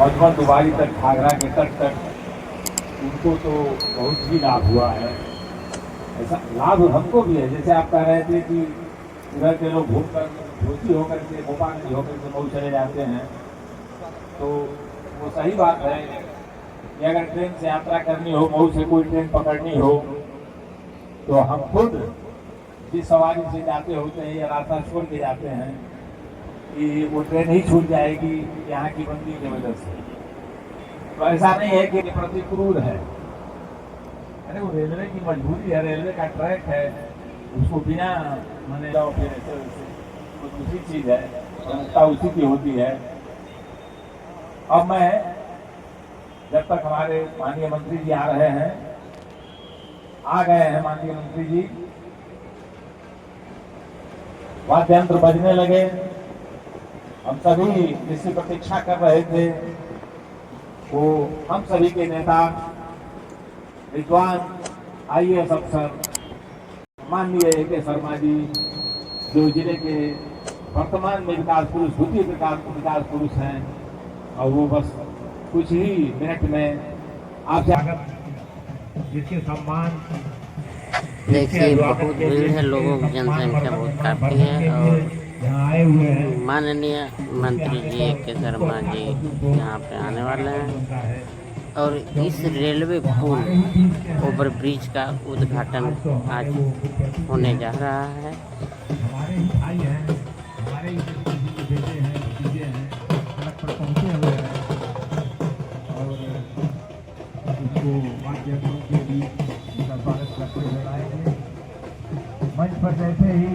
मधुबन दुबारी तक घाघरा के तट तक उनको तो बहुत ही लाभ हुआ है। ऐसा लाभ हमको भी है। जैसे आप कह रहे थे कि उधर के लोग घूमकर भोजी होकर के भोपाल होकर के मऊ चले जाते हैं, तो वो सही बात है कि अगर ट्रेन से यात्रा करनी हो, मऊ से कोई ट्रेन पकड़नी हो, तो हम खुद जिस सवारी से जाते होते हैं या रास्ता छोड़ के जाते हैं कि वो ट्रेन ही छूट जाएगी यहाँ की बंदी की वजह से। तो ऐसा नहीं है कि प्रतिक्रूर है, अरे वो रेलवे की मजबूरी है, रेलवे का ट्रैक है, उसको बिना माने जाओ फिर ऐसे तो दूसरी चीज है, जनता उसी की होती है। अब मैं जब तक हमारे माननीय मंत्री जी आ रहे हैं, आ गए हैं माननीय मंत्री जी, वाद्य यंत्र बजने लगे, हम सभी जिसकी प्रतीक्षा कर रहे थे वो हम सभी के नेता विद्वान IAS अफसर माननीय AK शर्मा जी, जो जिले के वर्तमान में विकास पुरुष, द्वितीय विकास पुरुष हैं, और वो बस कुछ ही मिनट में आपसे जिसके सम्मान देखिए बहुत भीड़ है, लोगों की जनसंख्या बहुत काफ़ी है और आए हुए हैं माननीय मंत्री जी AK शर्मा जी यहाँ पे आने वाले हैं और इस रेलवे पुल ओवर ब्रिज का उद्घाटन आज होने जा रहा है। हमारे ही भाई हैं, हमारे ही बेटे हैं, भतीजे हैं, सड़क पर पहुंचे हुए हैं और उसको वाद्ययंत्रों के बीच उनका स्वागत करते हुए आएंगे। मंच पर जैसे ही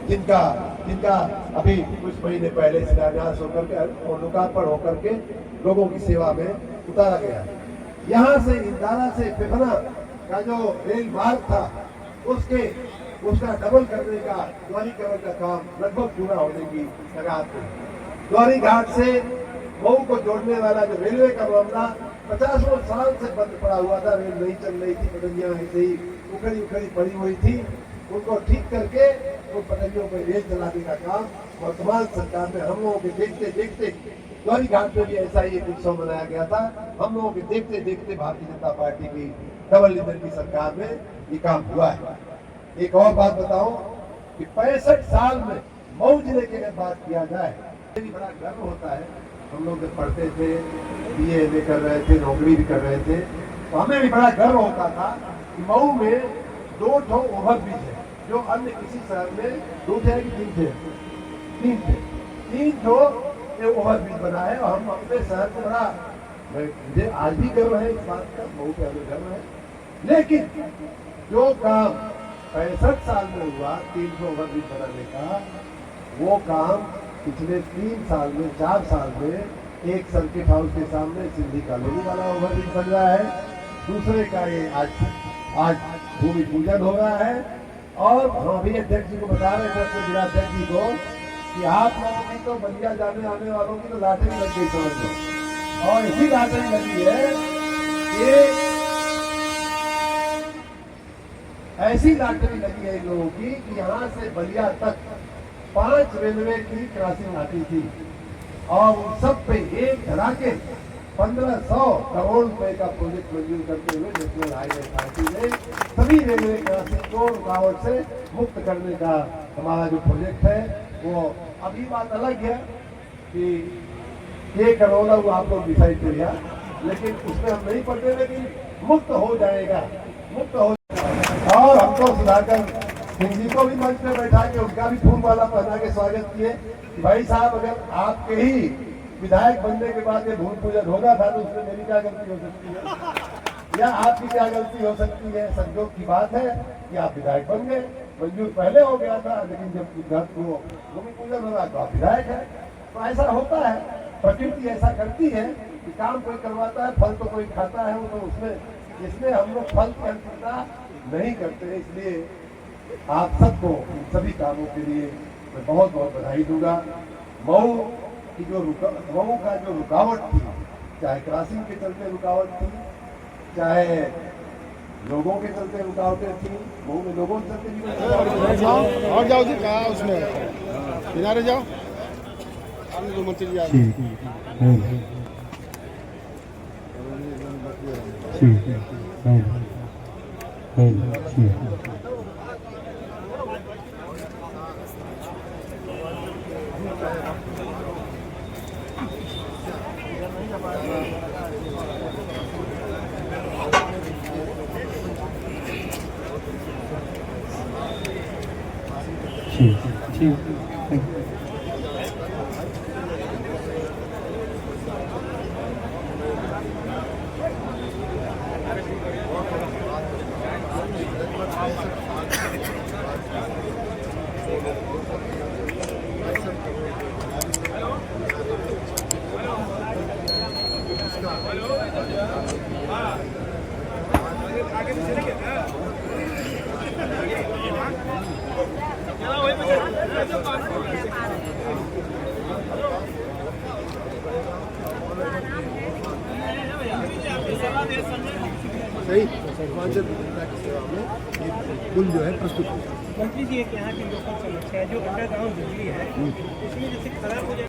जिनका जिनका अभी कुछ महीने पहले शिलान्यास होकर के और लोकार्पण होकर के लोगों की सेवा में उतारा गया। यहाँ से इंदारा से फिफना का जो रेल मार्ग था उसका डबल करने का द्वारीकरण का काम लगभग पूरा होने की कगार पे। द्वारी घाट से मऊ को जोड़ने वाला जो रेलवे का मामला 50 साल से बंद पड़ा हुआ था, रेल नहीं चल रही थी, पटरियां ऐसे ही उखड़ी उखड़ी पड़ी हुई थी, उनको ठीक करके वो पटरियों पर रेल चलाने का काम वर्तमान सरकार में हम लोगों के देखते देखते द्वारी घाट में भी ऐसा ही एक उत्सव मनाया गया था। हम लोगों के देखते देखते भारतीय जनता पार्टी की डबल इंजन की सरकार में ये काम हुआ है। एक और बात बताऊं कि 65 साल में मऊ जिले की अगर बात किया जाए तो बड़ा गर्व होता है। हम लोग जब पढ़ते थे, बीए में कर रहे थे, नौकरी भी कर रहे थे, तो हमें भी बड़ा गर्व होता था कि मऊ में 2 ठो ओवरब्रिज है, जो अन्य किसी शहर में 2 थे कि 3 थे, 3 थे, 3 ठो ओवरब्रिज बना है। और हम अपने शहर को बड़ा, मुझे आज भी गर्व है इस बात का, मऊ पे हमें गर्व है। लेकिन जो काम 65 साल में हुआ 300 ओवरब्रिज बनाने का, वो काम पिछले 3 साल में 4 साल में एक सर्किट हाउस के सामने सिंधी कॉलोनी वाला ओवरब्रिज बन रहा है, दूसरे का ये आज भूमि पूजन हो रहा है। और हम अभी अध्यक्ष जी को बता रहे थे, अपने जिलाध्यक्ष जी को, कि आप लोगों की तो बलिया जाने आने वालों की तो लॉटरी लग गई समझ लो। और इसी लॉटरी लगी है कि ऐसी लॉटरी लगी है इन लोगों की कि यहाँ से बलिया तक 5 रेलवे की क्रॉसिंग आती थी, और उन सब पे एक धड़ाके 1500 करोड़ रुपए का प्रोजेक्ट मंजूर करते हुए नेशनल हाईवे अथॉरिटी ने सभी रेलवे क्रॉसिंग को रुकावट से मुक्त करने का हमारा जो प्रोजेक्ट है वो, अभी बात अलग है कि ये करना वो आप लोग डिसाइड करिए, लेकिन उसमें हम नहीं पढ़ते, लेकिन मुक्त हो जाएगा, मुक्त हो। और हम तो सुधाकर सिंह जी को भी मंच पे बैठा के उनका भी फूल माला पहना के स्वागत किए कि भाई साहब, अगर आपके ही विधायक बनने के बाद ये भूमि पूजन होगा था तो उसमें मेरी क्या गलती हो सकती है, या आपकी क्या गलती हो सकती है। संजोग की बात है कि आप विधायक बन गए, मंजूर पहले हो गया था, लेकिन जब भूमि पूजन होगा तो आप विधायक है। तो ऐसा होता है, प्रकृति ऐसा करती है कि काम कोई करवाता है, फल तो कोई खाता है, वो तो उसमें, इसमें हम लोग फल की अंतरता नहीं करते। इसलिए आप सबको इन सभी कामों के लिए मैं बहुत बहुत बधाई दूंगा। मऊ की मऊ का जो रुकावट थी, चाहे क्रॉसिंग के चलते रुकावट थी, चाहे लोगों के चलते रुकावटें थी, मऊ में लोगों के चलते भी और जाओ जी, कहा उसमें किनारे जाओ, दो मंत्री जी आ सही सर्वांचल की सेवा में ये पुल जो है प्रस्तुत हुआ। मंत्री जी, एक यहाँ की लोकल समस्या है जो अंडरग्राउंड बिजली है, इसमें जैसे खराब हो जाए